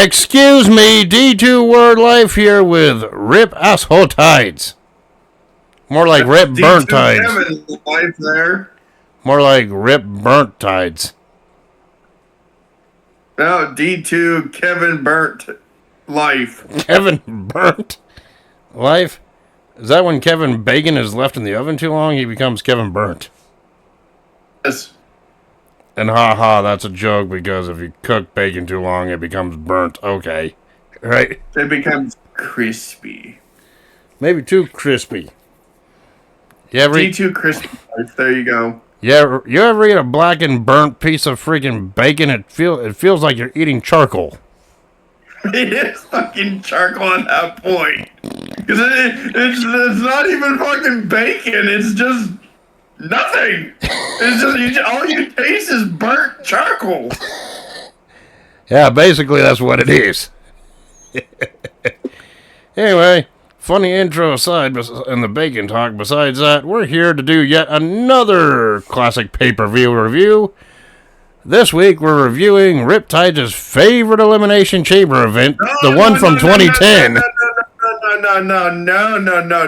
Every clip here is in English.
Excuse me, D2 Word Life here with Rip Asshole Tides. More like Rip Burnt Tides. Kevin Life there. More like Rip Burnt Tides. No, D2 Kevin Burnt Life. Kevin Burnt Life? Is that when Kevin Bacon is left in the oven too long, he becomes Kevin Burnt? Yes. And haha, that's a joke because if you cook bacon too long, it becomes burnt. Okay. Right? It becomes crispy. Maybe too crispy. You ever D2 Crispy Life, there you go. You ever eat a blackened, burnt piece of freaking bacon? It feels like you're eating charcoal. It is fucking charcoal at that point. Because it's not even fucking bacon, it's just nothing. It's just, all you taste is burnt charcoal. Yeah, basically that's what it is. Anyway, funny intro aside in the bacon talk, besides that, we're here to do yet another classic pay-per-view review. This week we're reviewing Riptid's favorite Elimination Chamber event, the one from 2010.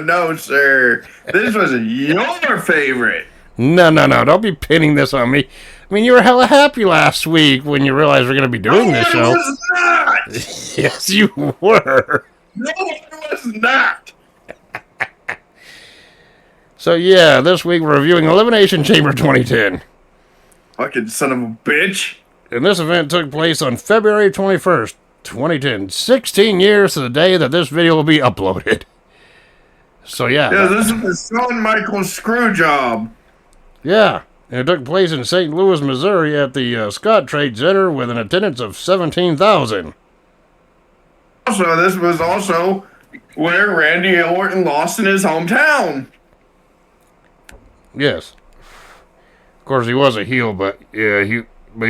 No, sir. This was your favorite. No, don't be pinning this on me. I mean, you were hella happy last week when you realized we're going to be doing this show. No, I was not. Yes, you were. No, I was not. So, yeah, this week we're reviewing Elimination Chamber 2010. Fucking son of a bitch. And this event took place on February 21st, 2010. 16 years to the day that this video will be uploaded. So, yeah. Yeah, this is the Shawn Michaels screw job. Yeah. And it took place in St. Louis, Missouri at the Scott Trade Center with an attendance of 17,000. Also, this was also where Randy Orton lost in his hometown. Yes. Of course, he was a heel, but yeah, he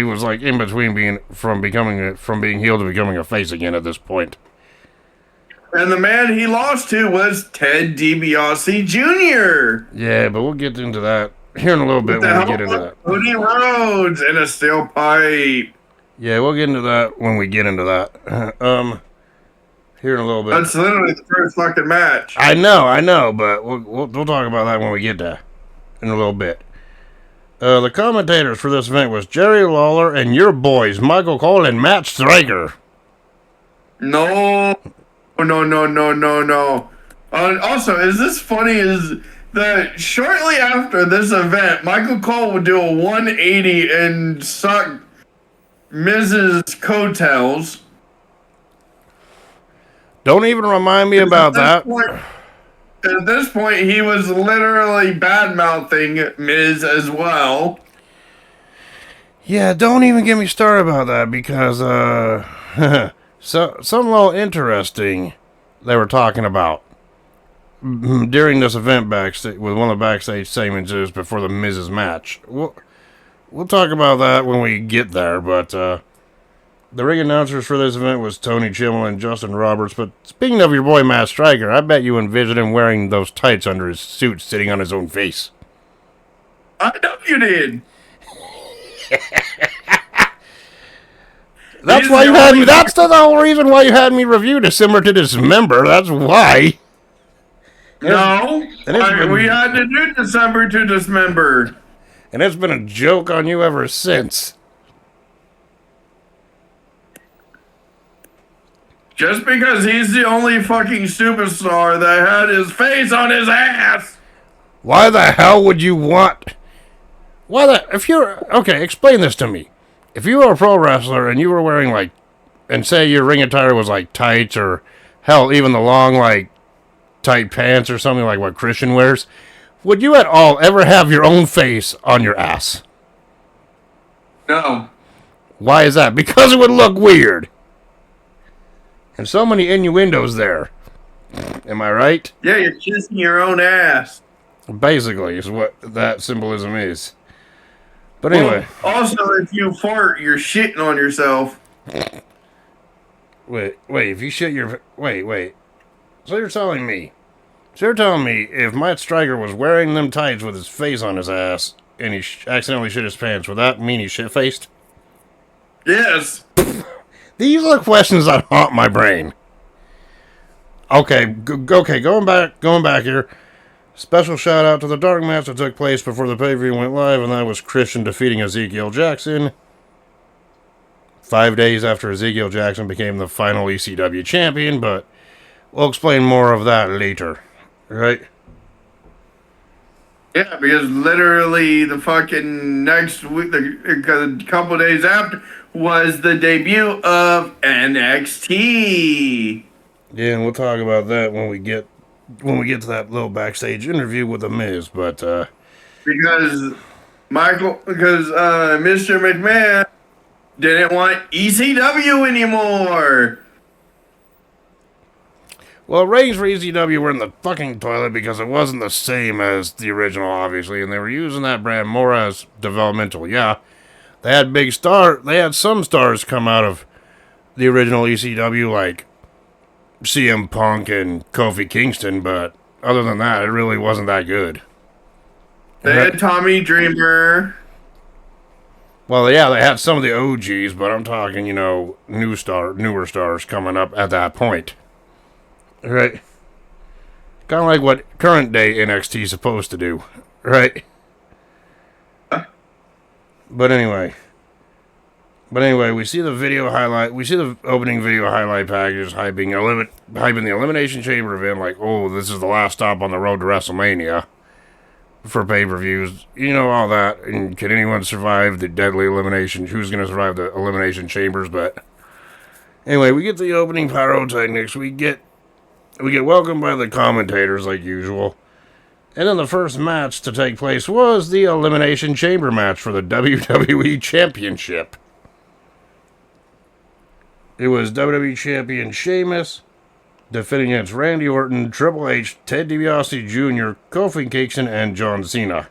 was like in between being from being heel to becoming a face again at this point. And the man he lost to was Ted DiBiase Jr. Yeah, but we'll get into that here in a little bit when we get into that. Cody Rhodes in a steel pipe. Yeah, we'll get into that when we get into that. Here in a little bit. That's literally the first fucking match. I know, but we'll talk about that when we get there in a little bit. The commentators for this event was Jerry Lawler and your boys, Michael Cole and Matt Striker. No. Also, is this funny? Is that shortly after this event, Michael Cole would do a 180 and suck Mrs. Coattails. Don't even remind me about that. At this point, he was literally bad-mouthing Miz as well. Yeah, don't even get me started about that because, something a little interesting they were talking about during this event backstage with one of the backstage segments is before the Miz's match. We'll talk about that when we get there, but, the ring announcers for this event was Tony Chimmel and Justin Roberts, but speaking of your boy Matt Striker, I bet you envisioned him wearing those tights under his suit sitting on his own face. I know you did. That's why you had me. That's the whole reason why you had me review December to Dismember. That's why. No, we had to do December to Dismember. And it's been a joke on you ever since. Just because he's the only fucking superstar that had his face on his ass. Why the hell would you want... Okay, explain this to me. If you were a pro wrestler and you were wearing, like... And say your ring attire was, like, tights or... Hell, even the long, like, tight pants or something like what Christian wears. Would you at all ever have your own face on your ass? No. Why is that? Because it would look weird. And so many innuendos there. Am I right? Yeah, you're kissing your own ass. Basically, is what that symbolism is. But anyway. Well, also, if you fart, you're shitting on yourself. Wait, if you shit your... Wait. So you're telling me if Matt Striker was wearing them tights with his face on his ass and he accidentally shit his pants, would that mean he shit-faced? Yes. These are questions that haunt my brain. Okay, going back here. Special shout out to the dark match that took place before the pay-per-view went live, and that was Christian defeating Ezekiel Jackson 5 days after Ezekiel Jackson became the final ECW champion, but we'll explain more of that later, right? Yeah, because literally the fucking next week, a couple days after, was the debut of NXT. Yeah, and we'll talk about that when we get to that little backstage interview with The Miz, but because Mr. McMahon didn't want ECW anymore. well, ratings for ECW were in the fucking toilet because it wasn't the same as the original, obviously, and they were using that brand more as developmental. Yeah, they had some stars come out of the original ECW, like CM Punk and Kofi Kingston, but other than that, it really wasn't that good. They had Tommy Dreamer. Well, yeah, they had some of the OGs, but I'm talking, newer stars coming up at that point. Right? Kind of like what current day NXT is supposed to do. Right? But anyway, we see the video highlight. We see the opening video highlight package hyping the Elimination Chamber event like, oh, this is the last stop on the road to WrestleMania for pay-per-views. You know, all that. And can anyone survive the deadly elimination? Who's going to survive the Elimination Chambers? But anyway, we get the opening pyrotechnics. We get welcomed by the commentators like usual. And then the first match to take place was the Elimination Chamber match for the WWE Championship. It was WWE Champion Sheamus defending against Randy Orton, Triple H, Ted DiBiase Jr., Kofi Kingston, and John Cena.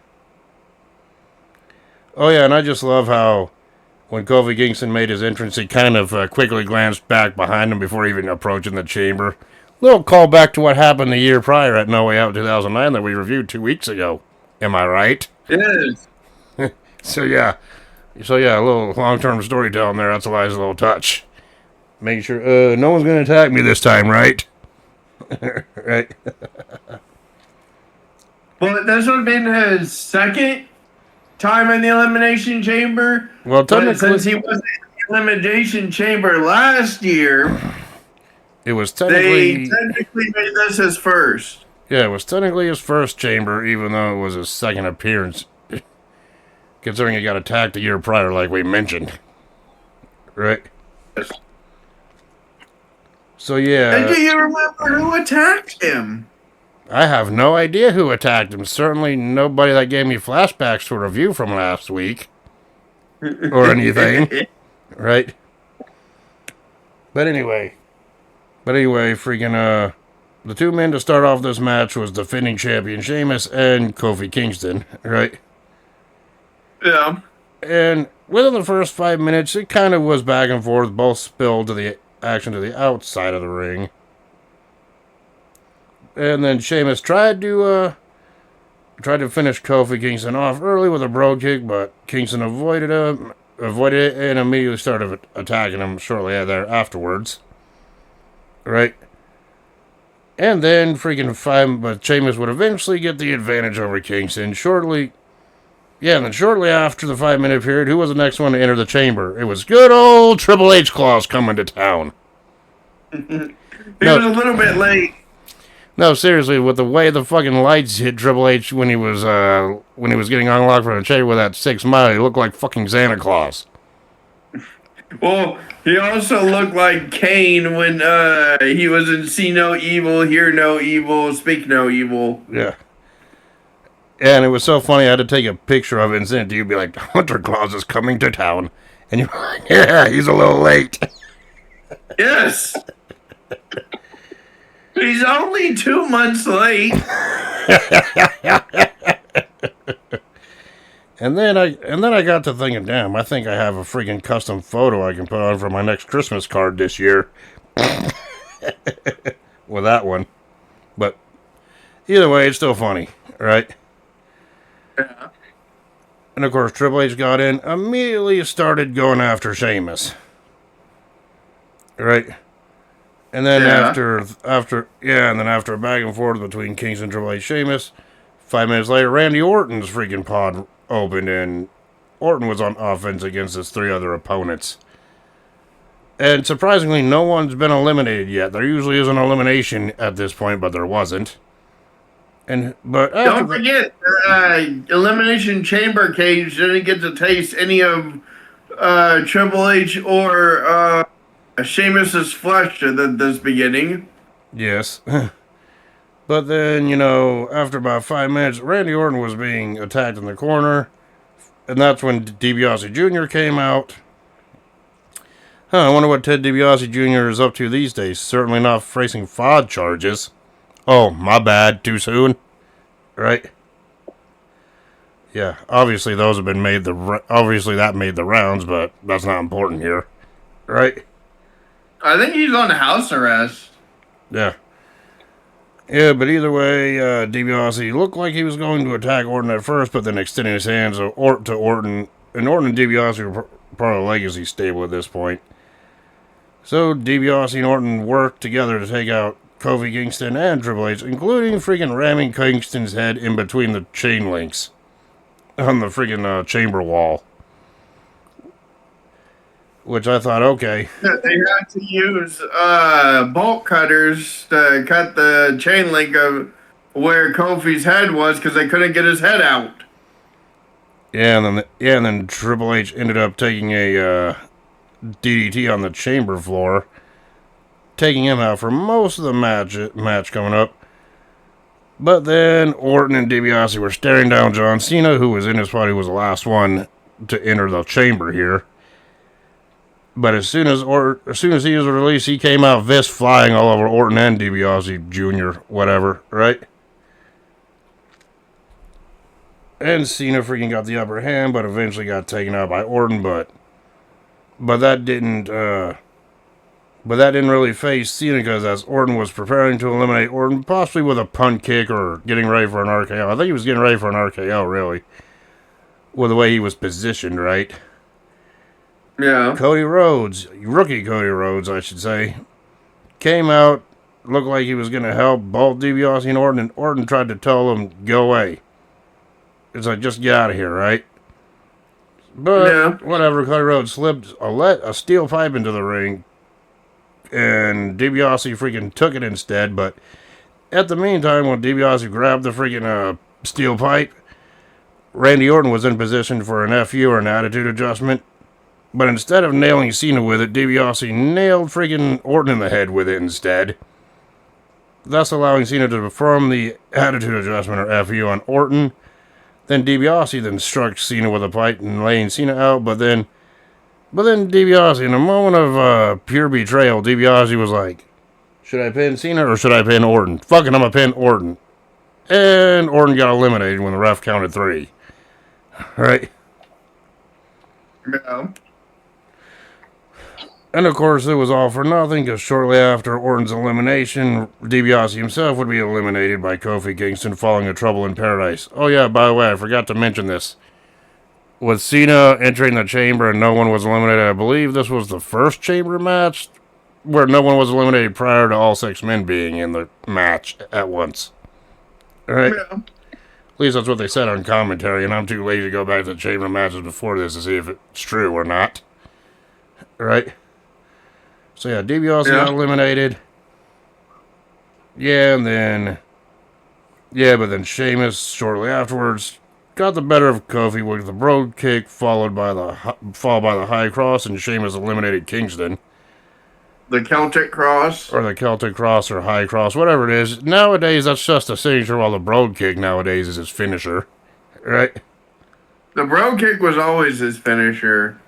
Oh yeah, and I just love how when Kofi Kingston made his entrance, he kind of quickly glanced back behind him before even approaching the chamber. Little callback to what happened the year prior at No Way Out 2009 that we reviewed 2 weeks ago. Am I right? Yes. So yeah, a little long-term storytelling there. That's a nice little touch. Make sure no one's going to attack me this time, right? Right. Well, this would have been his second time in the Elimination Chamber. Well, technically, since he was in the Elimination Chamber last year, it was they technically made this his first. Yeah, it was technically his first chamber, even though it was his second appearance. Considering he got attacked a year prior, like we mentioned. Right? Yes. So, yeah. And do you remember who attacked him? I have no idea who attacked him. Certainly nobody that gave me flashbacks to a review from last week. Or anything. Right? But anyway, freaking, the two men to start off this match was defending champion Sheamus and Kofi Kingston, right? Yeah. And within the first 5 minutes, it kind of was back and forth, both spilled to the action to the outside of the ring. And then Sheamus tried to finish Kofi Kingston off early with a bro kick, but Kingston avoided it and immediately started attacking him shortly there afterwards. Right? And then but Sheamus would eventually get the advantage over Kingston shortly after the 5-minute period. Who was the next one to enter the chamber? It was good old Triple H Claus coming to town. He was a little bit late. No, seriously, with the way the fucking lights hit Triple H when he was getting unlocked from the chamber with that 6 mile, he looked like fucking Santa Claus. Well, he also looked like Kane when he was in See No Evil, Hear No Evil, Speak No Evil. Yeah. And it was so funny, I had to take a picture of it and send it to you, be like, Hunter Claus is coming to town. And you're like, yeah, he's a little late. Yes. He's only 2 months late. And then I got to thinking, damn, I think I have a freaking custom photo I can put on for my next Christmas card this year. With that one. But either way, it's still funny, right? Yeah. And of course, Triple H got in, immediately started going after Sheamus. right? And then Yeah. after a back and forth between Kingston, Triple H, Sheamus, 5 minutes later, Randy Orton's freaking pod opened and Orton was on offense against his 3 other opponents. And surprisingly, no one's been eliminated yet. There usually is an elimination at this point, but there wasn't. But after Don't forget, Elimination Chamber cage didn't get to taste any of Triple H or Sheamus's flesh at this beginning. yes. But then, after about 5 minutes, Randy Orton was being attacked in the corner. And that's when DiBiase Jr. came out. I wonder what Ted DiBiase Jr. is up to these days. Certainly not facing fraud charges. Oh, my bad. Too soon? Right? Yeah, obviously those have been obviously that made the rounds, but that's not important here. Right? I think he's on house arrest. Yeah. Yeah, but either way, DiBiase looked like he was going to attack Orton at first, but then extending his hands to Orton. And Orton and DiBiase were part of the Legacy stable at this point. So DiBiase and Orton worked together to take out Kofi Kingston and Triple H, including freaking ramming Kingston's head in between the chain links on the freaking chamber wall. Which I thought, okay. They had to use bolt cutters to cut the chain link of where Kofi's head was because they couldn't get his head out. Yeah, and then Triple H ended up taking a DDT on the chamber floor, taking him out for most of the match coming up. But then Orton and DiBiase were staring down John Cena, who was in his spot, who was the last one to enter the chamber here. But as soon as he was released, he came out fist flying all over Orton and DiBiase Jr., whatever, right? And Cena freaking got the upper hand, but eventually got taken out by Orton, but that didn't really phase Cena, because as Orton was preparing to eliminate Orton, possibly with a punt kick or getting ready for an RKO. I think he was getting ready for an RKO, really, with the way he was positioned, right? Yeah. Rookie Cody Rhodes, I should say, came out, looked like he was going to help both DiBiase and Orton tried to tell him, go away. It's like, just get out of here, right? But, whatever, Cody Rhodes slipped a steel pipe into the ring, and DiBiase freaking took it instead, but at the meantime, when DiBiase grabbed the freaking steel pipe, Randy Orton was in position for an FU or an attitude adjustment. But instead of nailing Cena with it, DiBiase nailed freaking Orton in the head with it instead, thus allowing Cena to perform the attitude adjustment or FU on Orton. Then DiBiase then struck Cena with a pipe and laying Cena out, but then DiBiase, in a moment of pure betrayal, DiBiase was like, should I pin Cena or should I pin Orton? Fuck it, I'm gonna pin Orton. And Orton got eliminated when the ref counted 3. Right? Yeah. And of course, it was all for nothing, because shortly after Orton's elimination, DiBiase himself would be eliminated by Kofi Kingston following a Trouble in Paradise. Oh yeah, by the way, I forgot to mention this. With Cena entering the chamber and no one was eliminated, I believe this was the first chamber match where no one was eliminated prior to all 6 men being in the match at once. Alright? Yeah. At least that's what they said on commentary, and I'm too lazy to go back to the chamber matches before this to see if it's true or not. Right? So yeah, DiBiase got eliminated. Yeah, but then Sheamus shortly afterwards got the better of Kofi with the Brogue Kick, followed by the High Cross, and Sheamus eliminated Kingston. The Celtic Cross. Or the Celtic Cross or High Cross, whatever it is. Nowadays, that's just a signature, while the Brogue Kick nowadays is his finisher. Right? The Brogue Kick was always his finisher.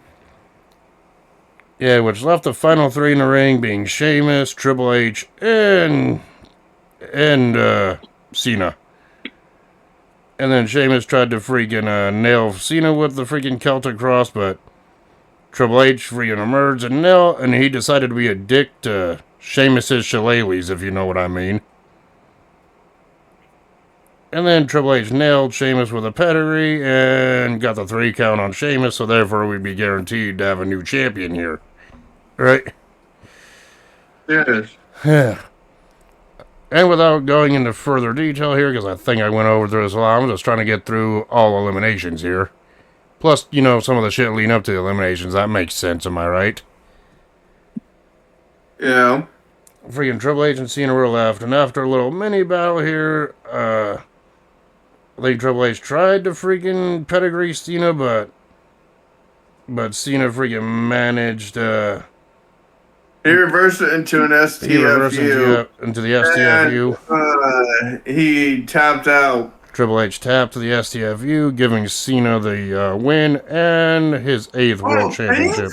Yeah, which left the final 3 in the ring being Sheamus, Triple H, and Cena. And then Sheamus tried to freaking nail Cena with the freaking Celtic Cross, but Triple H freaking emerged and he decided to be a dick to Sheamus's shillelaghs, if you know what I mean. And then Triple H nailed Sheamus with a pedigree and got the 3 count on Sheamus, so therefore we'd be guaranteed to have a new champion here. Right? Yes. And without going into further detail here, because I think I went over this a lot, I'm just trying to get through all eliminations here. Plus, some of the shit leading up to the eliminations. That makes sense, am I right? Yeah. Freaking Triple H and Cena were left, and after a little mini battle here, I think Triple H tried to freaking pedigree Cena, but Cena freaking managed, He reversed it into an STFU. he reversed into the STFU. And, he tapped out. Triple H tapped to the STFU, giving Cena the win and his 8th World Championship.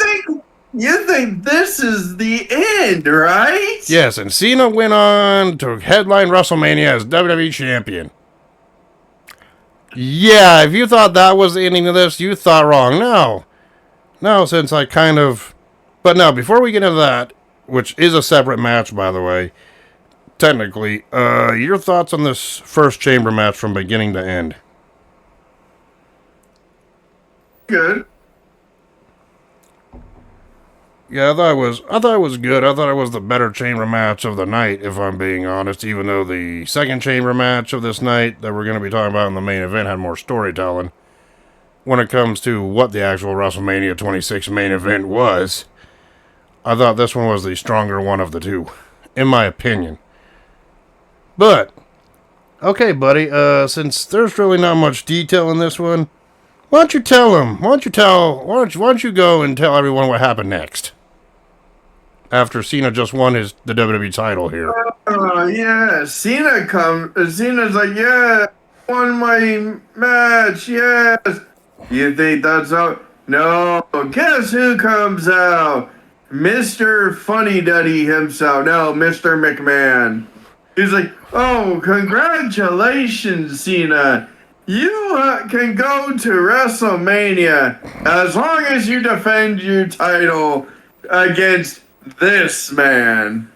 You think this is the end, right? Yes, and Cena went on to headline WrestleMania as WWE Champion. Yeah, if you thought that was the ending of this, you thought wrong. No, since I kind of... But no, before we get into that, which is a separate match, by the way, technically, your thoughts on this first chamber match from beginning to end? Good. Yeah, I thought it was good. I thought it was the better chamber match of the night, if I'm being honest, even though the second chamber match of this night that we're going to be talking about in the main event had more storytelling when it comes to what the actual WrestleMania 26 main event was. I thought this one was the stronger one of the two, in my opinion. But, okay, buddy, since there's really not much detail in this one, why don't you tell them? Why don't you go and tell everyone what happened next? After Cena just won the WWE title here. Yeah. Cena's like, yeah, won my match, yes. You think that's out? No. Guess who comes out? Mr. Funny Duddy himself. No, Mr. McMahon. He's like, oh, congratulations, Cena. You can go to WrestleMania as long as you defend your title against this man.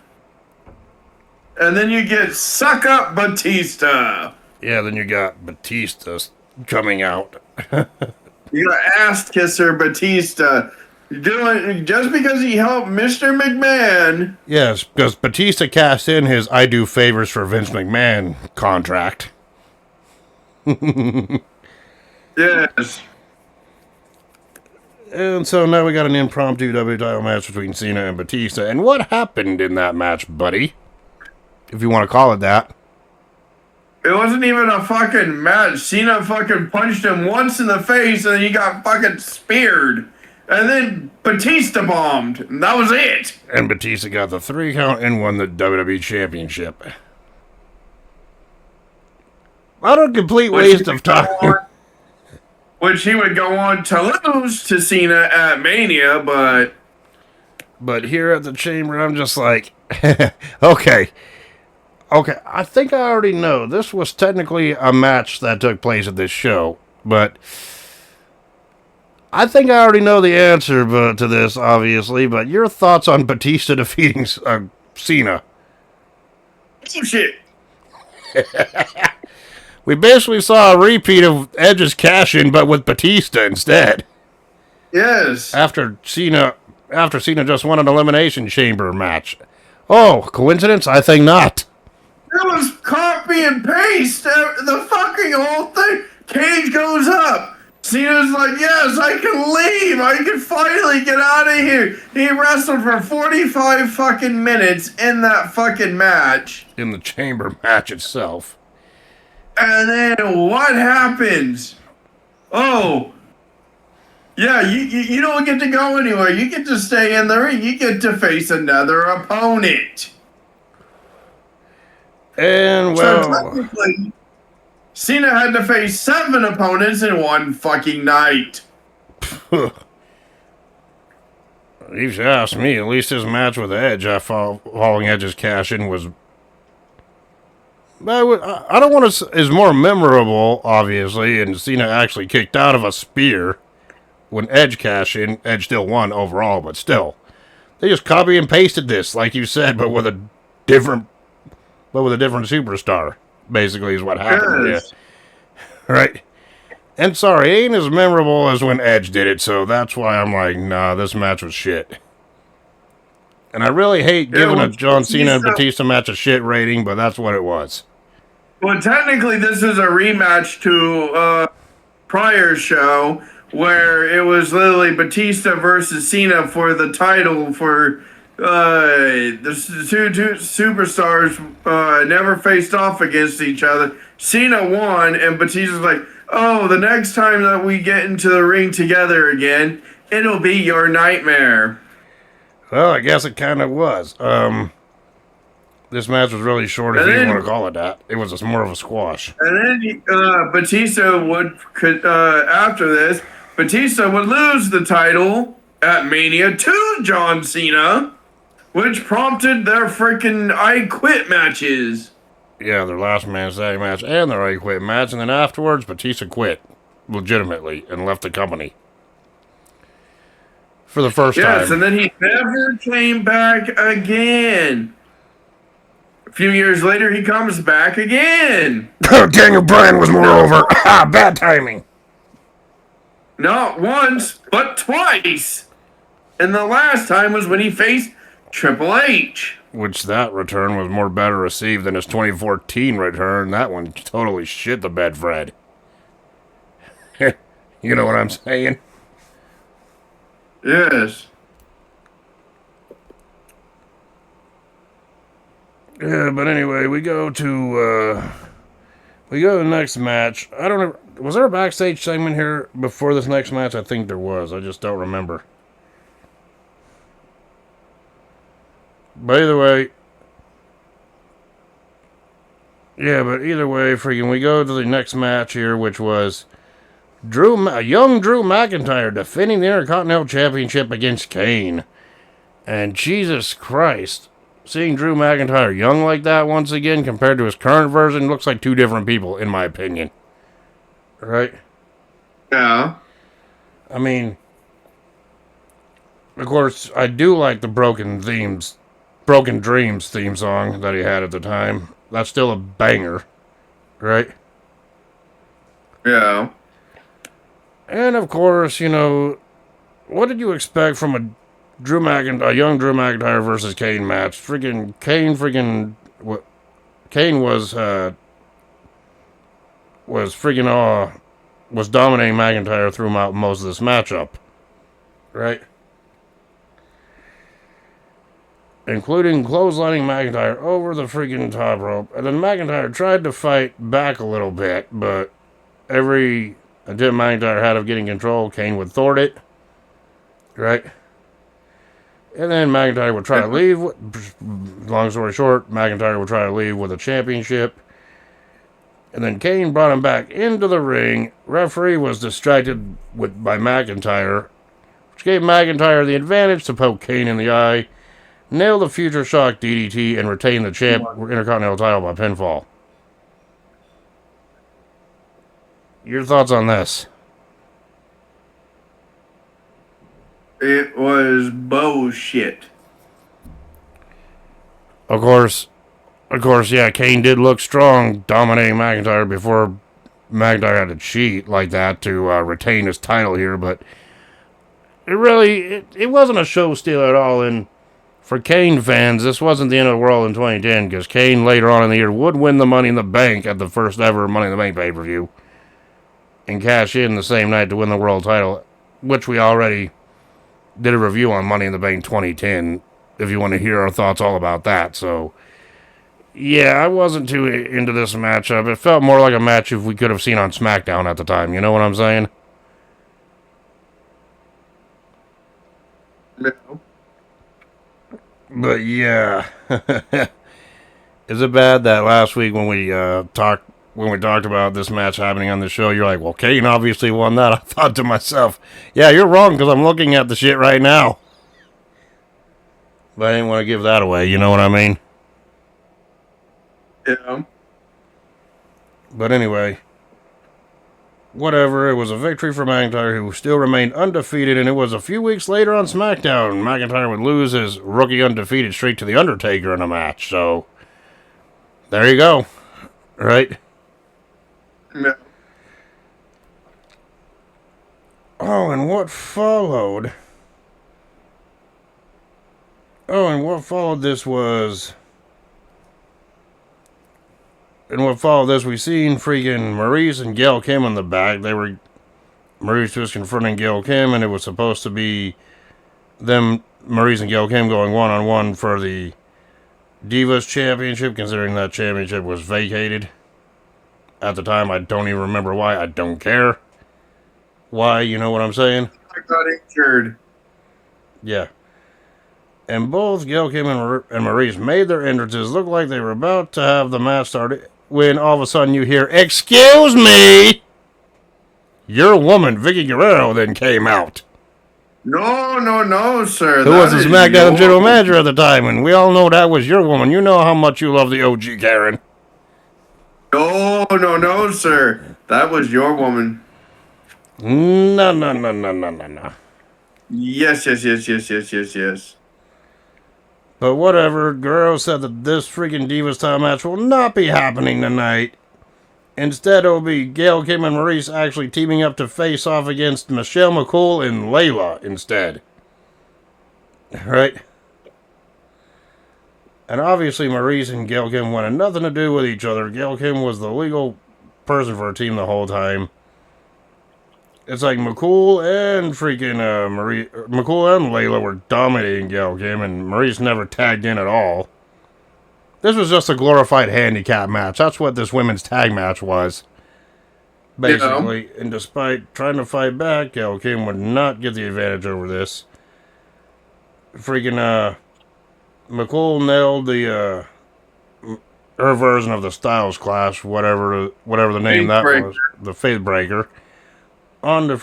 And then you get Suck Up Batista. Yeah, then you got Batista coming out. You got Ass Kisser Batista. Just because he helped Mr. McMahon. Yes, because Batista cast in his I do favors for Vince McMahon contract. Yes. And so now we got an impromptu WWE title match between Cena and Batista. And what happened in that match, buddy? If you want to call it that. It wasn't even a fucking match. Cena fucking punched him once in the face and then he got fucking speared. And then Batista bombed. And that was it. And Batista got the 3 count and won the WWE Championship. What a complete waste of time. Which he would go on to lose to Cena at Mania, but... But here at the Chamber, I'm just like, okay, I think I already know. This was technically a match that took place at this show, but I think I already know the answer to this, obviously, but your thoughts on Batista defeating Cena? Some shit. We basically saw a repeat of Edge's cash-in, but with Batista instead. Yes. After Cena just won an Elimination Chamber match. Oh, coincidence? I think not. It was copy and paste. The fucking whole thing. Cage goes up. Cena's like, yes, I can leave. I can finally get out of here. He wrestled for 45 fucking minutes in that fucking match. In the Chamber match itself. And then what happens? Oh, yeah, you don't get to go anywhere. You get to stay in the ring. You get to face another opponent. And, well... So technically, Cena had to face 7 opponents in one fucking night. If you ask me, at least his match with Edge, following Edge's cash-in was... I don't want to... is more memorable, obviously, and Cena actually kicked out of a spear. When Edge cashed in, Edge still won overall, but still. They just copy and pasted this, like you said, but with a different superstar, basically, is what happened. Yes. Yeah. Right? And sorry, it ain't as memorable as when Edge did it, so that's why I'm like, nah, this match was shit. And I really hate Yeah, giving a well, John Cena and Batista match a shit rating, but that's what it was. well, technically, this is a rematch to prior show where it was literally Batista versus Cena for the title for the two superstars never faced off against each other. Cena won, and Batista's like, "Oh, the next time that we get into the ring together again, it'll be your nightmare." Well, I guess it kind of was. This match was really short, if And you then want to call it that. It was more of a squash. And then Batista could after this, Batista would lose the title at Mania to John Cena, which prompted their freaking I Quit matches. Yeah, their last man standing match and their I Quit match, and then afterwards, Batista quit, legitimately, and left the company. For the first time. Yes, and then he never came back again. A few years later, he comes back again. Daniel Bryan was moreover. Bad timing. Not once, but twice. And the last time was when he faced Triple H. Which that return was more better received than his 2014 return. That one totally shit the bed, Fred. You know what I'm saying? Yes. Yeah, but anyway, we go to the next match. I don't know. Was there a backstage segment here before this next match? I think there was. I just don't remember. But either way, freaking, we go to the next match here, which was young Drew McIntyre defending the Intercontinental Championship against Kane. And Jesus Christ, seeing Drew McIntyre young like that once again compared to his current version looks like two different people, in my opinion. Right? Yeah. I mean, of course, I do like the Broken Dreams theme song that he had at the time. That's still a banger, right? Yeah. And of course, what did you expect from a young Drew McIntyre versus Kane match? Kane was dominating McIntyre throughout most of this matchup, right? Including clotheslining McIntyre over the freaking top rope. And then McIntyre tried to fight back a little bit, but every attempt McIntyre had of getting control, Kane would thwart it. Right? And then McIntyre would try to leave. Long story short, McIntyre would try to leave with a championship. And then Kane brought him back into the ring. Referee was distracted by McIntyre, which gave McIntyre the advantage to poke Kane in the eye, nail the Future Shock DDT, and retain the Intercontinental title by pinfall. Your thoughts on this? It was bullshit. Of course, yeah, Kane did look strong, dominating McIntyre before McIntyre had to cheat like that to retain his title here, but it wasn't a show stealer at all, and for Kane fans, this wasn't the end of the world in 2010, because Kane later on in the year would win the Money in the Bank at the first ever Money in the Bank pay-per-view, and cash in the same night to win the world title, which we already did a review on Money in the Bank 2010, if you want to hear our thoughts all about that. So, yeah, I wasn't too into this matchup. It felt more like a match if we could have seen on SmackDown at the time. You know what I'm saying? No. But, yeah. Is it bad that last week when we talked about this match happening on the show, you're like, well, Kane obviously won that. I thought to myself, yeah, you're wrong, because I'm looking at the shit right now. But I didn't want to give that away, you know what I mean? Yeah. But anyway, whatever, it was a victory for McIntyre, who still remained undefeated, and it was a few weeks later on SmackDown, McIntyre would lose his rookie undefeated streak to The Undertaker in a match, so there you go, right? No. Oh, and what followed Oh, and what followed this was... And what followed this, we seen freaking Maurice and Gail Kim in the back. Maurice was confronting Gail Kim, and it was supposed to be them, Maurice and Gail Kim, going one-on-one for the Divas Championship, considering that championship was vacated. At the time, I don't even remember why. I don't care. Why, you know what I'm saying? I got injured. Yeah. And both Gail Kim and Maurice made their entrances look like they were about to have the match started when all of a sudden you hear, "Excuse me!" Your woman, Vicky Guerrero, then came out. No, sir. Who was the SmackDown general manager at the time, and we all know that was your woman. You know how much you love the OG Karen. No, sir. That was your woman. No. Yes. But whatever, Guerrero said that this freaking Divas title match will not be happening tonight. Instead, it will be Gail Kim and Maurice actually teaming up to face off against Michelle McCool and Layla instead. Right? And obviously, Maurice and Gail Kim wanted nothing to do with each other. Gail Kim was the legal person for her team the whole time. It's like McCool and McCool and Layla were dominating Gail Kim, and Maurice never tagged in at all. This was just a glorified handicap match. That's what this women's tag match was. Basically. Yeah. And despite trying to fight back, Gail Kim would not get the advantage over this. McCool nailed her version of the Styles Clash, whatever the name that was, the Faith Breaker, onto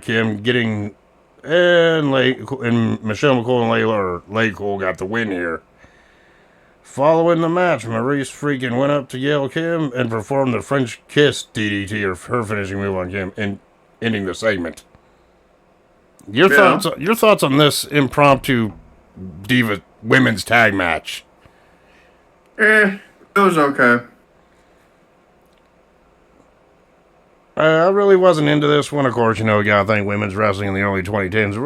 Kim, getting and Michelle McCool and Layla Cole got the win here. Following the match, Maurice went up to Gail Kim and performed the French Kiss DDT, or her finishing move on Kim, and ending the segment. Your thoughts on this impromptu Diva women's tag match? It was okay. I really wasn't into this one. Of course, you gotta think women's wrestling in the early 2010s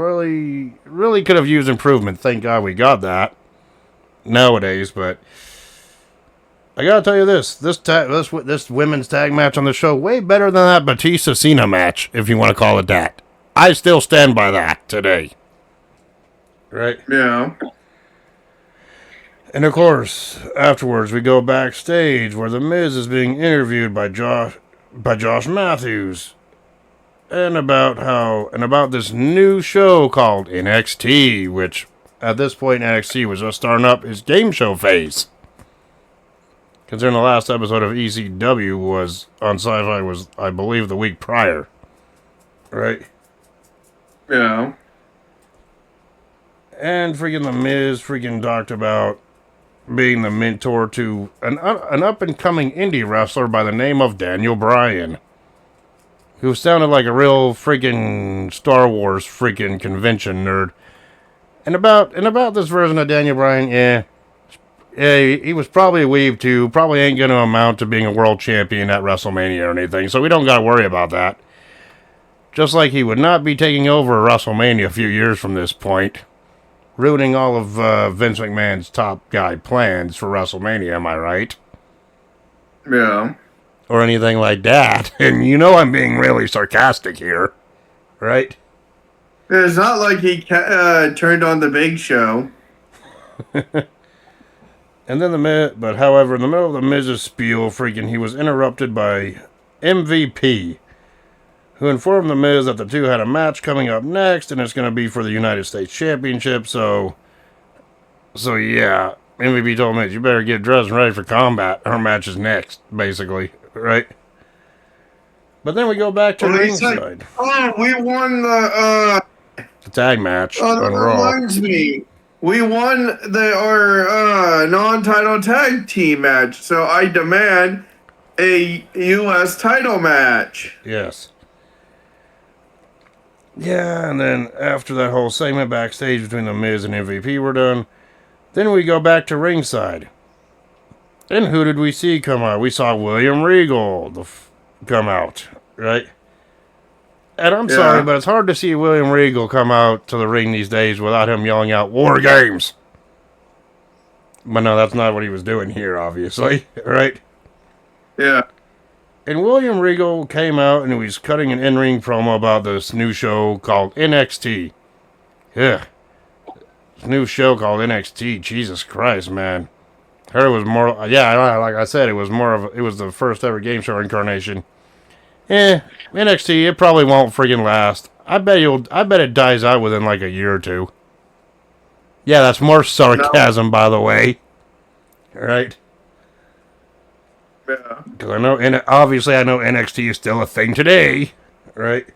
really could have used improvement. Thank God we got that nowadays. But I gotta tell you this women's tag match on the show, way better than that Batista-Cena match, if you want to call it that. I still stand by that today. Right? Yeah. And of course, afterwards we go backstage where The Miz is being interviewed by Josh Matthews, and about this new show called NXT, which at this point NXT was just starting up its game show phase. Considering the last episode of ECW was on Sci-Fi was, I believe, the week prior. Right? Yeah. And The Miz talked about being the mentor to an up-and-coming indie wrestler by the name of Daniel Bryan, who sounded like a real Star Wars convention nerd. And about this version of Daniel Bryan, he was probably a weeb too, probably ain't going to amount to being a world champion at WrestleMania or anything, so we don't got to worry about that. Just like he would not be taking over WrestleMania a few years from this point, ruining all of Vince McMahon's top guy plans for WrestleMania, am I right? Yeah. Or anything like that. And I'm being really sarcastic here, right? It's not like he turned on the Big Show. And then however, in the middle of the Miz's spiel, he was interrupted by MVP, who informed The Miz that the two had a match coming up next, and it's going to be for the United States Championship, so yeah, MVP told Miz, you better get dressed and ready for combat. Our match is next, basically, right? But then we go back to ringside. We won the tag match on Raw. Reminds me, we won our non-title tag team match, so I demand a U.S. title match. Yes. Yeah, and then after that whole segment backstage between The Miz and MVP were done, then we go back to ringside. And who did we see come out? We saw William Regal come out, right? And I'm Yeah. sorry, but it's hard to see William Regal come out to the ring these days without him yelling out, "War Games!" But no, that's not what he was doing here, obviously, right? Yeah. And William Regal came out and he was cutting an in-ring promo about this new show called NXT. Yeah. This new show called NXT. Jesus Christ, man. Heard it was more, yeah, like I said, it was the first ever game show incarnation. NXT, it probably won't freaking last. I bet it dies out within like a year or two. Yeah, that's more sarcasm, by the way. Right? Yeah. Because I know NXT is still a thing today. Right?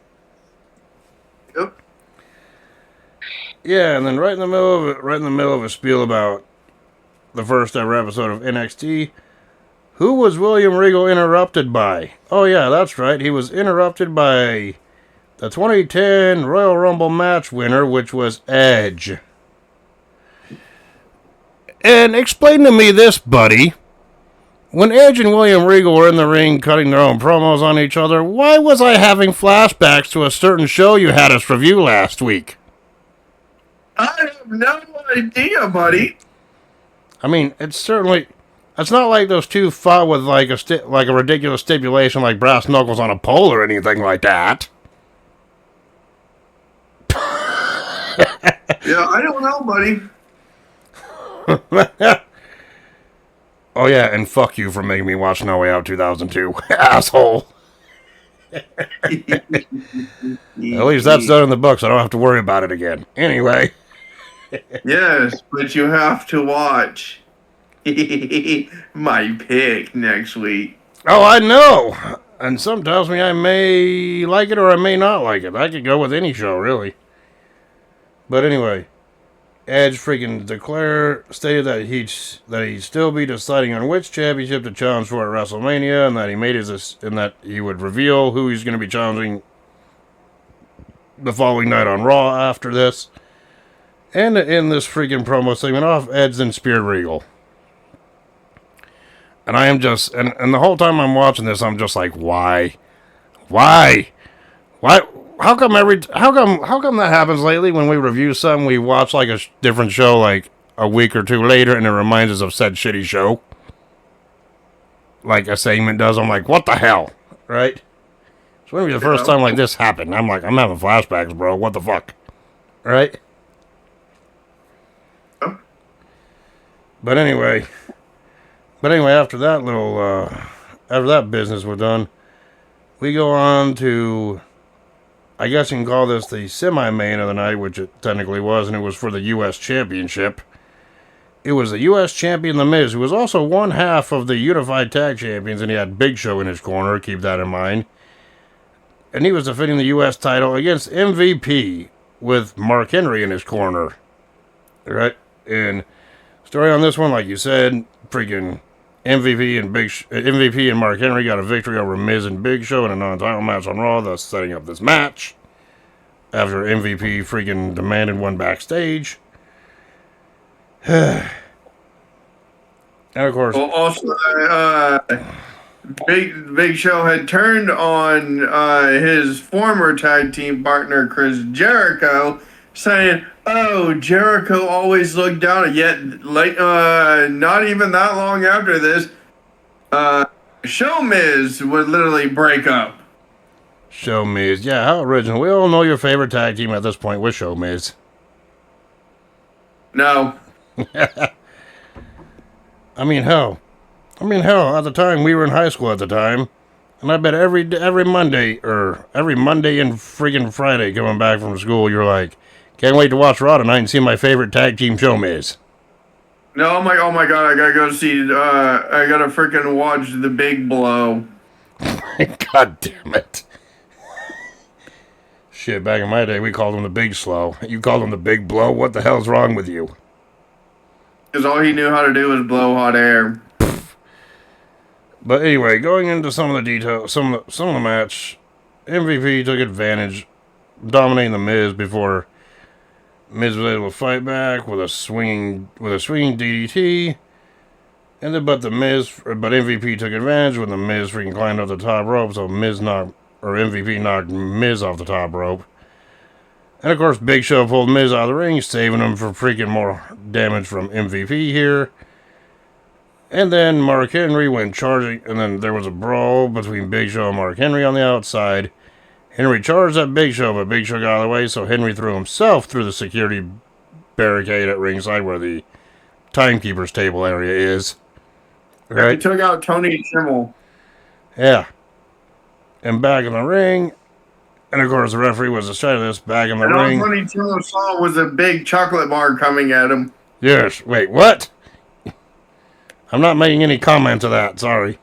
Yep. Yeah, and then right in the middle of a spiel about the first ever episode of NXT, who was William Regal interrupted by? Oh yeah, that's right. He was interrupted by the 2010 Royal Rumble match winner, which was Edge. And explain to me this, buddy. When Edge and William Regal were in the ring cutting their own promos on each other, why was I having flashbacks to a certain show you had us review last week? I have no idea, buddy. I mean, it's not like those two fought with like a ridiculous stipulation like brass knuckles on a pole or anything like that. Yeah, I don't know, buddy. Oh yeah, and fuck you for making me watch No Way Out 2002, asshole. At least that's done in the books. I don't have to worry about it again. Anyway. Yes, but you have to watch my pick next week. Oh, I know. And some tells me I may like it or I may not like it. I could go with any show, really. But anyway, Edge freaking stated that he'd still be deciding on which championship to challenge for at WrestleMania, and that he would reveal who he's going to be challenging the following night on Raw after this. And to end this freaking promo segment off, Edge then speared Regal. And I am just, and the whole time I'm watching this, I'm just like, why? How come that happens lately when we review something, we watch like a different show like a week or two later and it reminds us of said shitty show? Like a segment does. I'm like, what the hell? Right? It's going to be the first time like this happened. I'm like, I'm having flashbacks, bro. What the fuck? Right? But anyway, after that business was done, we go on to, I guess you can call this the semi-main of the night, which it technically was, and it was for the U.S. Championship. It was the U.S. Champion, The Miz, who was also one half of the Unified Tag Champions, and he had Big Show in his corner, keep that in mind. And he was defending the U.S. title against MVP with Mark Henry in his corner. Right? And story on this one, like you said, freaking MVP and Mark Henry got a victory over Miz and Big Show in a non-title match on Raw, thus setting up this match. After MVP freaking demanded one backstage. And of course, Well, also, Big Show had turned on his former tag team partner Chris Jericho, saying, "Oh, Jericho always looked down." And yet, not even that long after this, Show Miz would literally break up. Show Miz, yeah, how original. We all know your favorite tag team at this point was Show Miz. No. I mean, hell, at the time, we were in high school at the time, and I bet every Monday and freaking Friday coming back from school, you're like, can't wait to watch Raw tonight and see my favorite tag team, Show Miz. No, oh my god, I gotta go see, I gotta freaking watch The Big Blow. God damn it. Shit, back in my day, we called him the Big Slow. You called him the Big Blow? What the hell's wrong with you? Because all he knew how to do was blow hot air. But anyway, going into some of the details, some of the match, MVP took advantage, dominating the Miz before Miz was able to fight back with a swinging DDT. But MVP took advantage when the Miz freaking climbed up the top rope, so Miz knocked or MVP knocked Miz off the top rope. And of course, Big Show pulled Miz out of the ring, saving him for freaking more damage from MVP here. And then Mark Henry went charging, and then there was a brawl between Big Show and Mark Henry on the outside. Henry charged at Big Show, but Big Show got out of the way, so Henry threw himself through the security barricade at ringside where the timekeeper's table area is. Right? He took out Tony Schimmel. Yeah. And back in the ring, and of course the referee was a strategist back in the ring. All Tony Schimmel saw was a big chocolate bar coming at him. Yes. Wait, what? I'm not making any comment to that, sorry.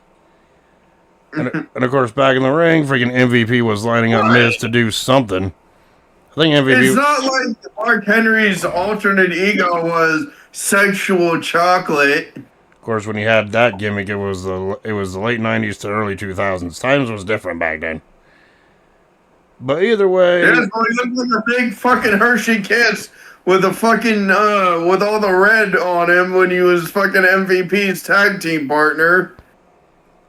And of course, back in the ring, freaking MVP was lining up Miz to do something. I think MVP... It's not like Mark Henry's alternate ego was sexual chocolate. Of course, when he had that gimmick, it was the late 90s to early 2000s. Times was different back then. But either way... Yes, well, he looked like a big fucking Hershey Kiss with a fucking, with all the red on him when he was fucking MVP's tag team partner.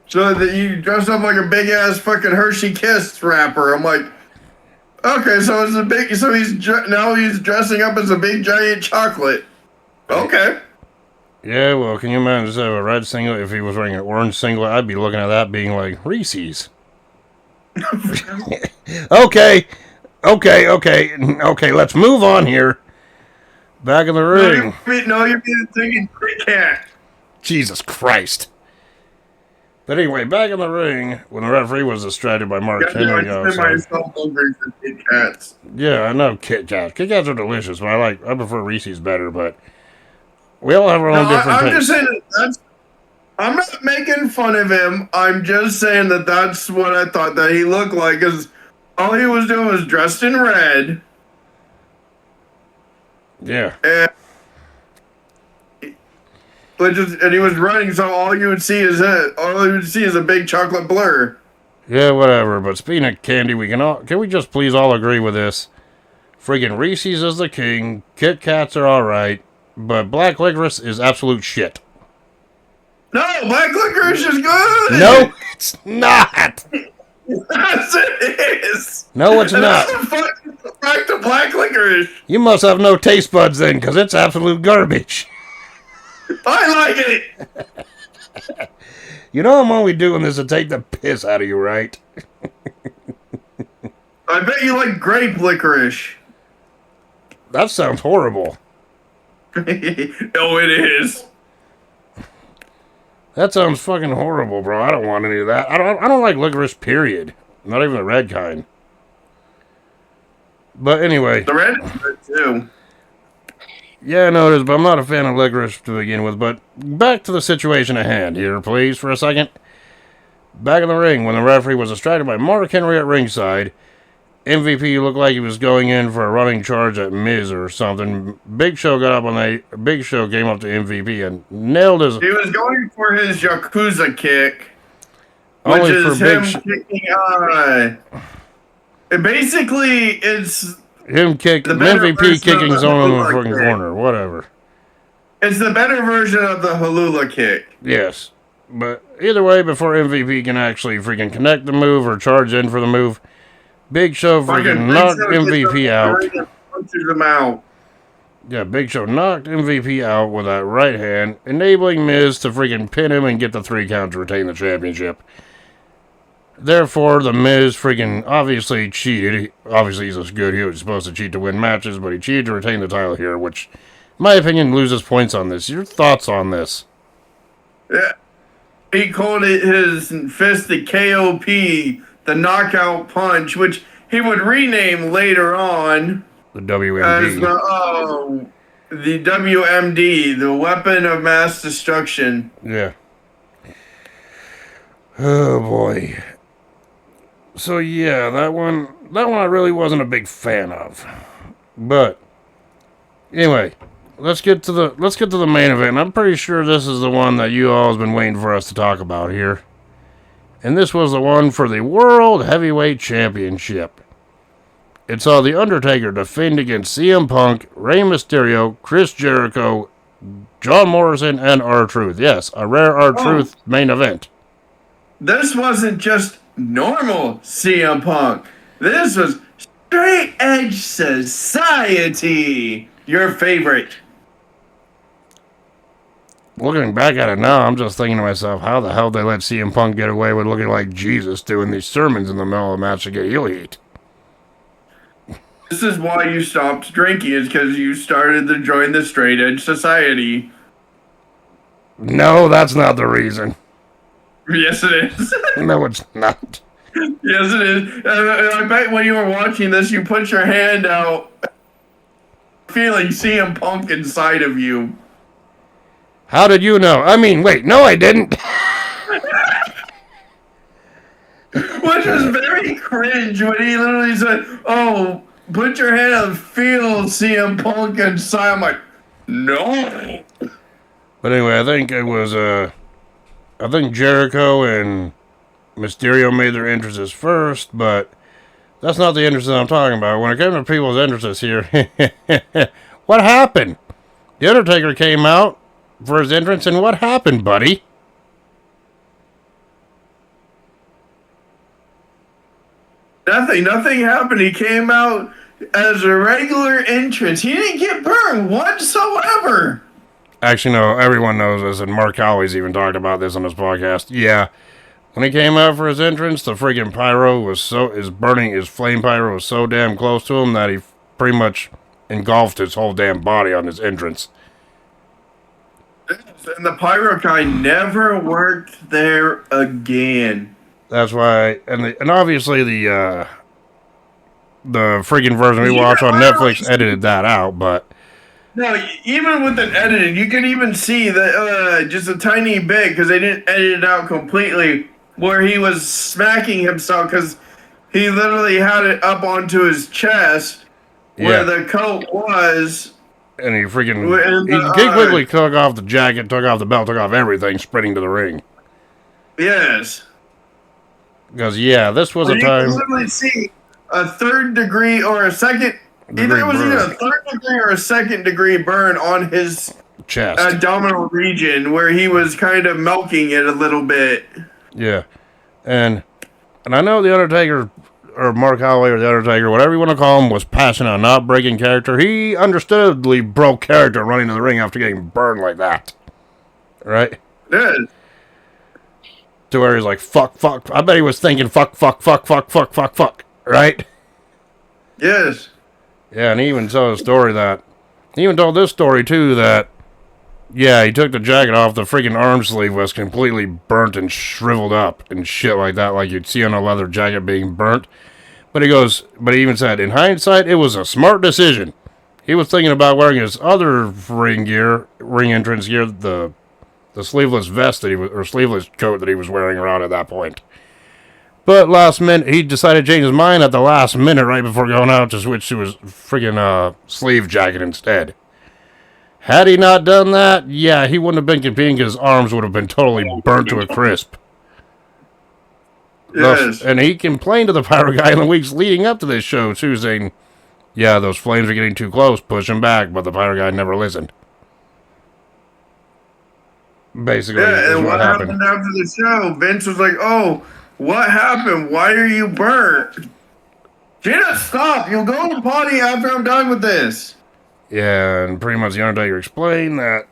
So that you dress up like a big ass fucking Hershey Kiss rapper. I'm like, okay, so it's a big, so now he's dressing up as a big giant chocolate. Okay. Yeah, well, can you imagine instead of a red singlet, if he was wearing an orange singlet, I'd be looking at that being like Reese's. Okay, let's move on here. Back in the ring. No, you're thinking Kit Kat. Jesus Christ. But anyway, back in the ring, when the referee was distracted by Mark Henry. Kit Kats. Yeah, I know Kit Kats. Kit Kats are delicious, but I prefer Reese's better, but we all have our own different tastes. I'm just saying I'm not making fun of him. I'm just saying that's what I thought that he looked like, because all he was doing was dressed in red. Yeah. And he was running, so all you would see is a big chocolate blur. Yeah, whatever. But speaking of candy, can we just please all agree with this? Friggin' Reese's is the king. Kit Kats are all right, but black licorice is absolute shit. No, black licorice is good. No, it's not. Yes, it is. No, it's not. Back to black licorice. You must have no taste buds then, because it's absolute garbage. I like it. You know I'm only doing this to take the piss out of you, right? I bet you like grape licorice. That sounds horrible. Oh, it is. That sounds fucking horrible, bro. I don't want any of that. I don't like licorice, period. Not even the red kind. But anyway. The red is good, too. Yeah, I know it is, but I'm not a fan of licorice to begin with. But back to the situation at hand here, please, for a second. Back in the ring, when the referee was distracted by Mark Henry at ringside, MVP looked like he was going in for a running charge at Miz or something. Big Show came up to MVP and nailed his... He was going for his Yakuza kick, only which is for him kicking... Basically, it's... MVP kicking his own in the fucking corner, whatever. It's the better version of the Halula kick. Yes. But either way, before MVP can actually freaking connect the move or charge in for the move, Big Show freaking knocked MVP out. Punches him out. Yeah, Big Show knocked MVP out with that right hand, enabling Miz to freaking pin him and get the 3 count to retain the championship. Therefore, the Miz freaking obviously cheated. Obviously, he's as good. He was supposed to cheat to win matches, but he cheated to retain the title here, which, in my opinion, loses points on this. Your thoughts on this? Yeah. He called it his fist the KOP, the knockout punch, which he would rename later on. The WMD. As the WMD, the weapon of mass destruction. Yeah. Oh, boy. So yeah, that one I really wasn't a big fan of. But anyway, let's get to the main event. I'm pretty sure this is the one that you all have been waiting for us to talk about here. And this was the one for the World Heavyweight Championship. It saw The Undertaker defend against CM Punk, Rey Mysterio, Chris Jericho, John Morrison, and R-Truth. Yes, a rare R-Truth main event. This wasn't just normal CM Punk. This was Straight Edge Society. Your favorite. Looking back at it now, I'm just thinking to myself, how the hell they let CM Punk get away with looking like Jesus doing these sermons in the middle of the match to get heel heat? This is why you stopped drinking, is because you started to join the Straight Edge Society. No, that's not the reason. Yes, it is. No, it's not. Yes, it is. I bet when you were watching this, you put your hand out, feeling CM Punk inside of you. How did you know? I mean, wait, no, I didn't. Which was very cringe when he literally said, "Oh, put your hand out and feel CM Punk inside." I'm like, no. But anyway, I think it was, I think Jericho and Mysterio made their entrances first, but that's not the entrances I'm talking about. When it came to people's entrances here, what happened? The Undertaker came out for his entrance, and what happened, buddy? Nothing happened. He came out as a regular entrance. He didn't get burned whatsoever. Actually, no, everyone knows this, and Mark Howley's even talked about this on his podcast. Yeah, when he came out for his entrance, the freaking pyro was his flame pyro was so damn close to him that he pretty much engulfed his whole damn body on his entrance. And the pyro guy never worked there again. That's why, and obviously the freaking version we watch on Netflix edited that out, but no, even with it edited, you can even see that just a tiny bit, because they didn't edit it out completely, where he was smacking himself because he literally had it up onto his chest where the coat was. And he quickly took off the jacket, took off the belt, took off everything, sprinting to the ring. Yes. Because, this was a time. You can literally see a third degree or a second. Either a third degree or a second degree burn on his chest, abdominal region, where he was kind of milking it a little bit. Yeah. And I know the Undertaker, or Mark Howley, or the Undertaker, whatever you want to call him, was passionate on not breaking character. He understandably broke character running to the ring after getting burned like that. Right? Yeah. To where he's like, fuck. I bet he was thinking, fuck. Right? Yes. Yeah, and he even told this story, too, that, he took the jacket off, the freaking arm sleeve was completely burnt and shriveled up and shit like that, like you'd see on a leather jacket being burnt. But he even said, in hindsight, it was a smart decision. He was thinking about wearing his other ring entrance gear, the sleeveless vest or sleeveless coat that he was wearing around at that point. But last minute, he decided to change his mind at the last minute right before going out to switch to his freaking sleeve jacket instead. Had he not done that, he wouldn't have been competing because his arms would have been totally burnt to a crisp. Yes. And he complained to the pyro guy in the weeks leading up to this show, too, saying, those flames are getting too close, push him back, but the pyro guy never listened. Basically, and what happened after the show? Vince was like, "Oh, what happened? Why are you burnt? Jenna, stop! You'll go to the potty after I'm done with this." Yeah, and pretty much the Undertaker explained that.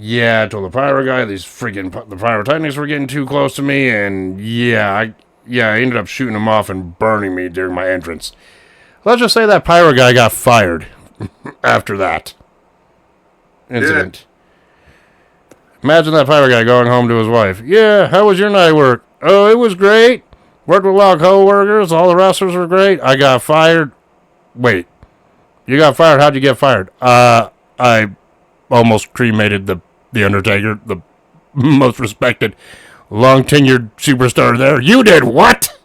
I told the pyro guy the pyrotechnics were getting too close to me, and I ended up shooting him off and burning me during my entrance. Let's just say that pyro guy got fired after that incident. Yeah. Imagine that pyro guy going home to his wife. Yeah, how was your night work? Oh, it was great. Worked with a lot of co-workers. All the wrestlers were great. I got fired. Wait, you got fired? How'd you get fired? I almost cremated the Undertaker, the most respected, long-tenured superstar there. You did what?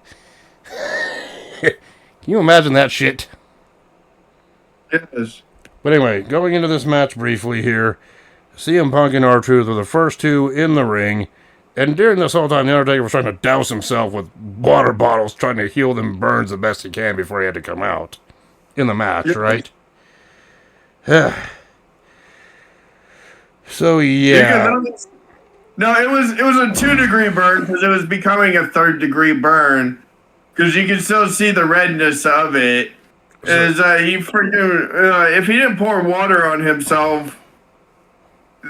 Can you imagine that shit? Yes. But anyway, going into this match briefly here, CM Punk and R-Truth were the first two in the ring, and during this whole time, the Undertaker was trying to douse himself with water bottles, trying to heal them burns the best he can before he had to come out in the match, right? So, No, it was a 2-degree burn because it was becoming a 3rd-degree burn because you can still see the redness of it. Is he freaking if he didn't pour water on himself,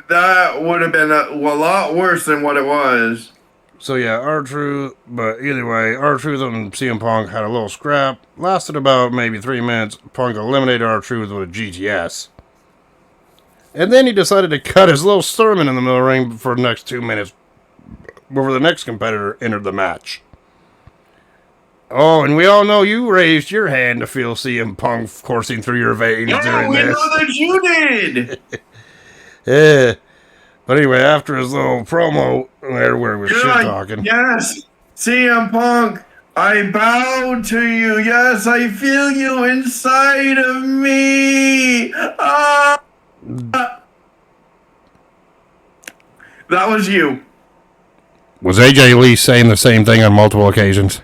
that would have been a lot worse than what it was. So yeah, R-Truth, but either way, R-Truth and CM Punk had a little scrap. Lasted about maybe 3 minutes. Punk eliminated R-Truth with a GTS. And then he decided to cut his little sermon in the middle of the ring for the next 2 minutes before the next competitor entered the match. Oh, and we all know you raised your hand to feel CM Punk coursing through your veins during we this. know that you did. Yeah. But anyway, after his little promo where we were shit talking. Yes, CM Punk, I bow to you. Yes, I feel you inside of me. That was you. Was AJ Lee saying the same thing on multiple occasions?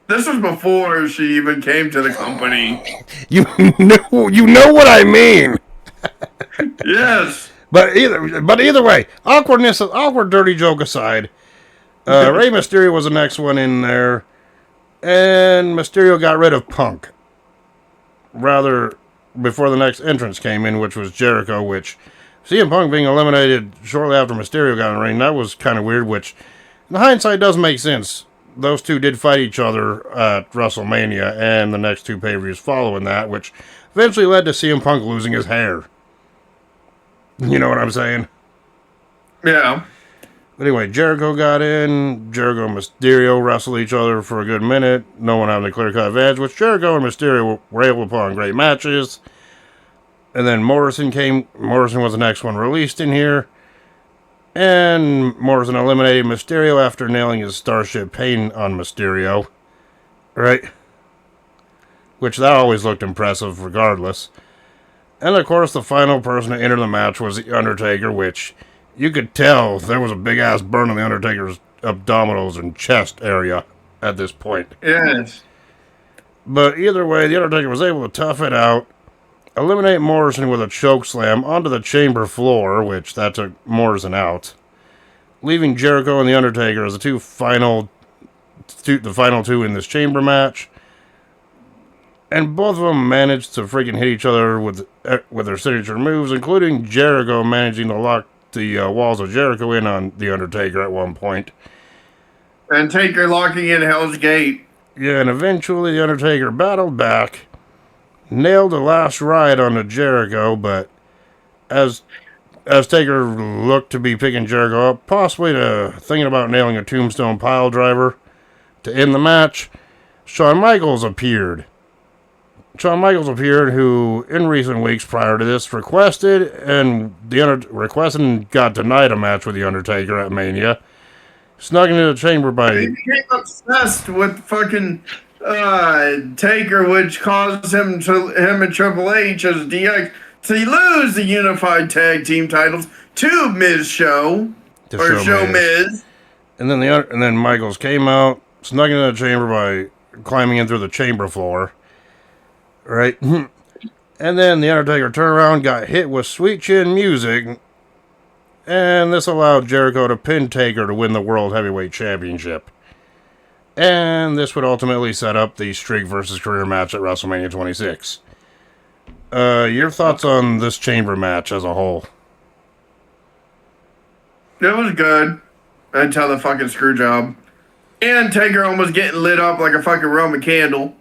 This was before she even came to the company. You know what I mean. Yes. But either way, awkward dirty joke aside, Rey Mysterio was the next one in there, and Mysterio got rid of Punk. Rather, before the next entrance came in, which was Jericho, which CM Punk being eliminated shortly after Mysterio got in the ring, that was kind of weird, which in hindsight does make sense. Those two did fight each other at WrestleMania and the next 2 pay-per-views following that, which eventually led to CM Punk losing his hair. You know what I'm saying? Yeah. But anyway, Jericho got in. Jericho and Mysterio wrestled each other for a good minute. No one having a clear-cut advantage, which Jericho and Mysterio were able to put on great matches. And then Morrison came. Morrison was the next one released in here. And Morrison eliminated Mysterio after nailing his Starship Pain on Mysterio. Right? Which that always looked impressive regardless. And of course the final person to enter the match was The Undertaker, which you could tell there was a big ass burn on The Undertaker's abdominals and chest area at this point. Yes. But either way, The Undertaker was able to tough it out, eliminate Morrison with a choke slam onto the chamber floor, which that took Morrison out, leaving Jericho and The Undertaker as the final two in this chamber match. And both of them managed to freaking hit each other with their signature moves, including Jericho managing to lock the walls of Jericho in on The Undertaker at one point. And Taker locking in Hell's Gate. Yeah, and eventually The Undertaker battled back, nailed the last ride onto Jericho, but as Taker looked to be picking Jericho up, possibly thinking about nailing a tombstone pile driver to end the match, Shawn Michaels appeared. Who in recent weeks prior to this requested and got denied a match with The Undertaker at Mania. Snuck into the chamber by... He became obsessed with fucking Taker, which caused him and Triple H as DX to lose the unified tag team titles to Miz Show. Show Miz. And then Michaels came out, snuck into the chamber by climbing in through the chamber floor. Right? And then The Undertaker turned around, got hit with Sweet Chin music, and this allowed Jericho to pin Taker to win the World Heavyweight Championship. And this would ultimately set up the Streak versus Career match at WrestleMania 26. Your thoughts on this chamber match as a whole? It was good until the fucking screw job. And Taker almost getting lit up like a fucking Roman candle.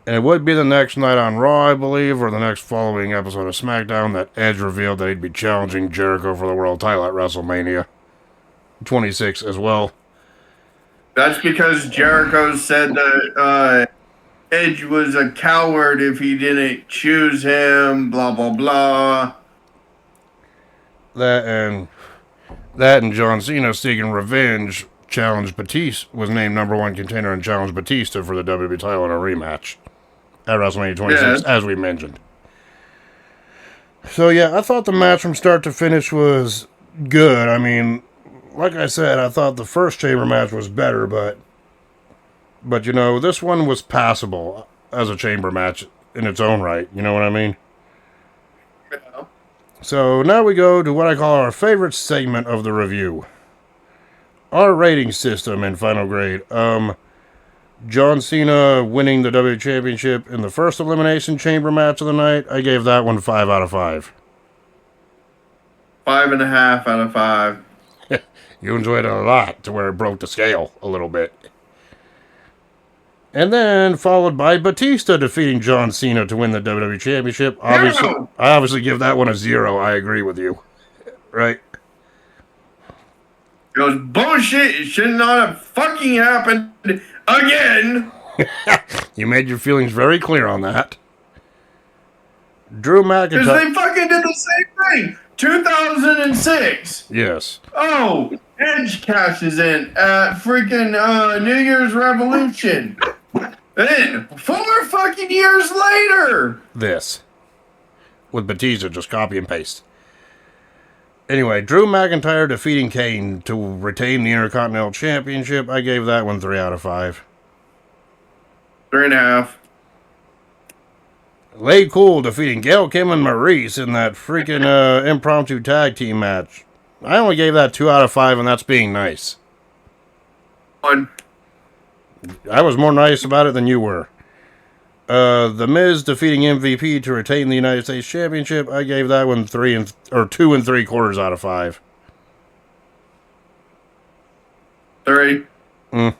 And it would be the next night on Raw, I believe, or the next following episode of SmackDown that Edge revealed that he'd be challenging Jericho for the world title at WrestleMania 26 as well. That's because Jericho said that Edge was a coward if he didn't choose him, blah, blah, blah. That and John Cena seeking revenge challenged Batista, was named #1 contender and challenged Batista for the WWE title in a rematch at WrestleMania 26, as we mentioned. So yeah, I thought the match from start to finish was good. I mean, like I said, I thought the first chamber match was better, but you know, this one was passable as a chamber match in its own right. You know what I mean? So now we go to what I call our favorite segment of the review. Our rating system in final grade. John Cena winning the WWE Championship in the first Elimination Chamber match of the night. I gave that one 5 out of 5. 5.5 out of 5. You enjoyed it a lot to where it broke the scale a little bit. And then followed by Batista defeating John Cena to win the WWE Championship. Obviously, I obviously give that one a 0. I agree with you. Right? It was bullshit. It should not have fucking happened again. You made your feelings very clear on that. Drew McIntyre. Because they fucking did the same thing. 2006. Yes. Oh, Edge cashes in at freaking New Year's Revolution. Then 4 fucking years later. This. With Batista, just copy and paste. Anyway, Drew McIntyre defeating Kane to retain the Intercontinental Championship. I gave that one 3 out of 5. 3.5. Lay Cool defeating Gail Kim and Maurice in that freaking impromptu tag team match. I only gave that 2 out of 5, and that's being nice. 1. I was more nice about it than you were. The Miz defeating MVP to retain the United States Championship. I gave that one 2 3/4 out of 5. 3. And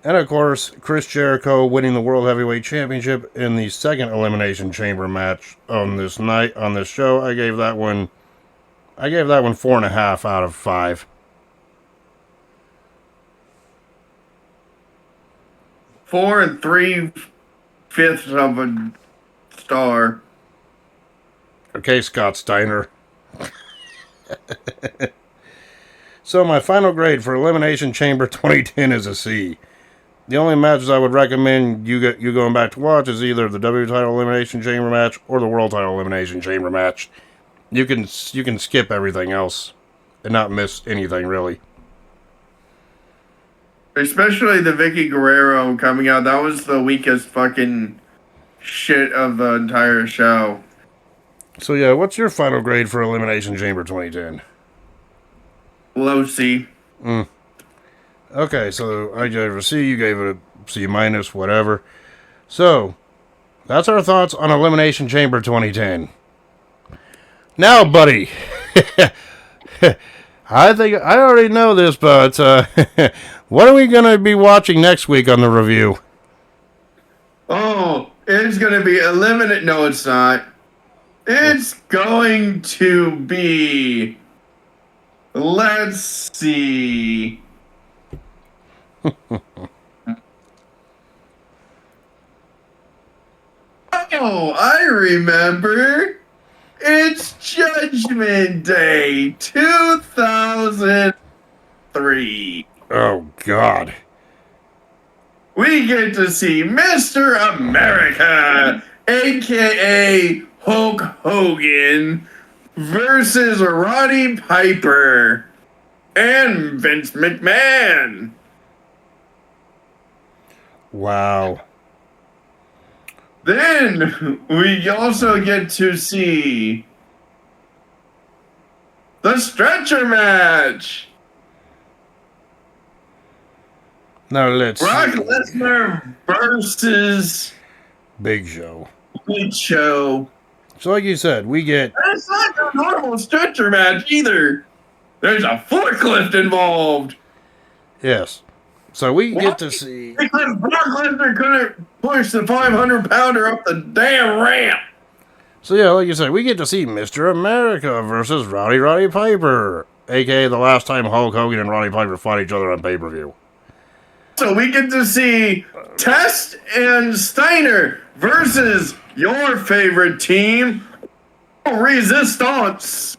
of course, Chris Jericho winning the World Heavyweight Championship in the second Elimination Chamber match on this night on this show. I gave that one 4.5 out of 5. 4 3/5 of a star. Okay, Scott Steiner. So my final grade for Elimination Chamber 2010 is a C. The only matches I would recommend you going back to watch is either the W title Elimination Chamber match or the World title Elimination Chamber match. You can skip everything else and not miss anything really. Especially the Vicky Guerrero coming out. That was the weakest fucking shit of the entire show. So yeah, what's your final grade for Elimination Chamber 2010? Low C. Okay, so I gave it a C, you gave it a C minus, whatever. So, that's our thoughts on Elimination Chamber 2010. Now, buddy, I think I already know this, but what are we going to be watching next week on the review? Oh, it's going to be eliminate. No, it's not. It's going to be. Let's see. Oh, I remember. It's Judgment Day 2003. Oh, God. We get to see Mr. America, a.k.a. Hulk Hogan, versus Roddy Piper and Vince McMahon. Wow. Then we also get to see the stretcher match. Now let's Brock see. Lesnar versus Big Show. Big Show. So like you said, we get... And it's not a normal stretcher match either. There's a forklift involved. Yes. So we get to see... Because Brock Lesnar couldn't push the 500-pounder up the damn ramp. So yeah, like you said, we get to see Mr. America versus Roddy Piper. A.k.a. the last time Hulk Hogan and Roddy Piper fought each other on pay-per-view. So we get to see Test and Steiner versus your favorite team, Resistance.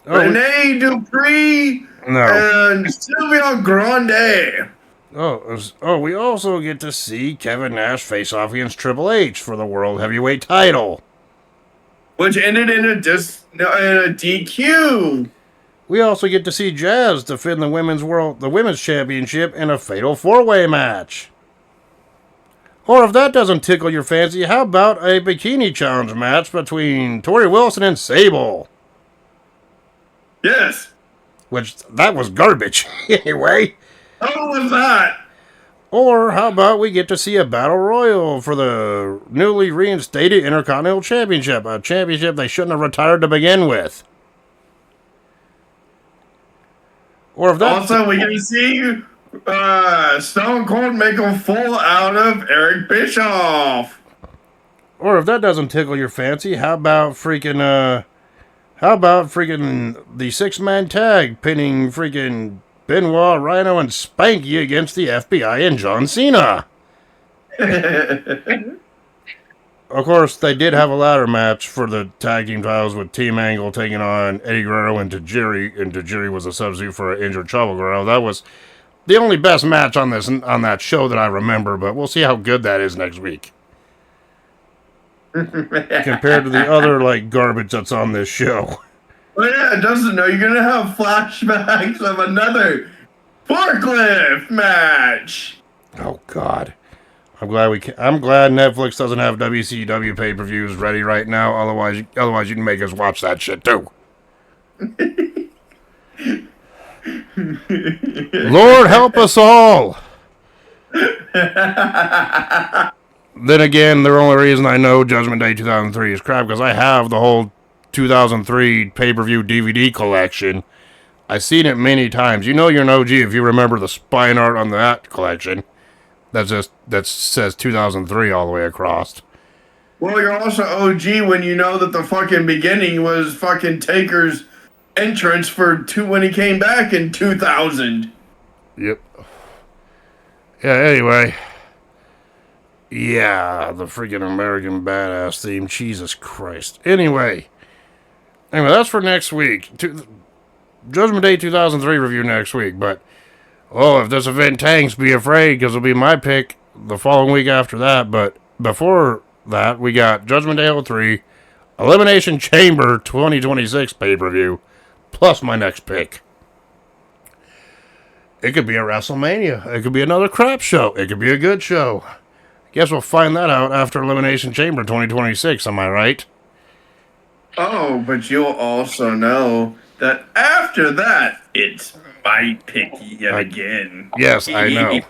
Rene Dupree and Sylvia Grande. We also get to see Kevin Nash face off against Triple H for the World Heavyweight title. Which ended in a DQ. We also get to see Jazz defend the women's championship in a fatal 4-way match. Or if that doesn't tickle your fancy, how about a bikini challenge match between Tori Wilson and Sable? Yes. Which, that was garbage. Anyway. How was that? Or how about we get to see a battle royal for the newly reinstated Intercontinental Championship, a championship they shouldn't have retired to begin with. Or if that Also, we can see Stone Cold make a full out of Eric Bischoff. Or if that doesn't tickle your fancy, how about freaking the 6-man tag pinning freaking Benoit, Rhino, and Spanky against the FBI and John Cena? Of course, they did have a ladder match for the tag team titles with Team Angle taking on Eddie Guerrero and Tajiri, and Tajiri was a substitute for an injured Chavo Guerrero. That was the only best match on that show that I remember, but we'll see how good that is next week. Compared to the other, garbage that's on this show. Well, yeah, Justin, no, you're going to have flashbacks of another forklift match. Oh, God. I'm glad Netflix doesn't have WCW pay-per-views ready right now. Otherwise you can make us watch that shit too. Lord help us all. Then again, the only reason I know Judgment Day 2003 is crap because I have the whole 2003 pay-per-view DVD collection. I've seen it many times. You know you're an OG if you remember the spine art on that collection. That says 2003 all the way across. Well, you're also OG when you know that the fucking beginning was fucking Taker's entrance when he came back in 2000. Yep. Yeah, anyway. Yeah, the freaking American Badass theme. Jesus Christ. Anyway, that's for next week. Judgment Day 2003 review next week, but if this event tanks, be afraid, because it'll be my pick the following week after that. But before that, we got Judgment Day 03, Elimination Chamber 2026 pay-per-view, plus my next pick. It could be a WrestleMania. It could be another crap show. It could be a good show. Guess we'll find that out after Elimination Chamber 2026, am I right? Oh, but you'll also know that after that, it's my pick yet again. Yes, I know.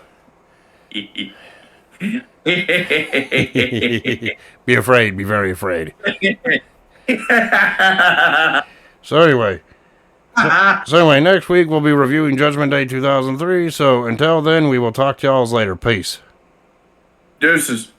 Be afraid. Be very afraid. So anyway, next week we'll be reviewing Judgment Day 2003. So until then, we will talk to y'all later. Peace. Deuces.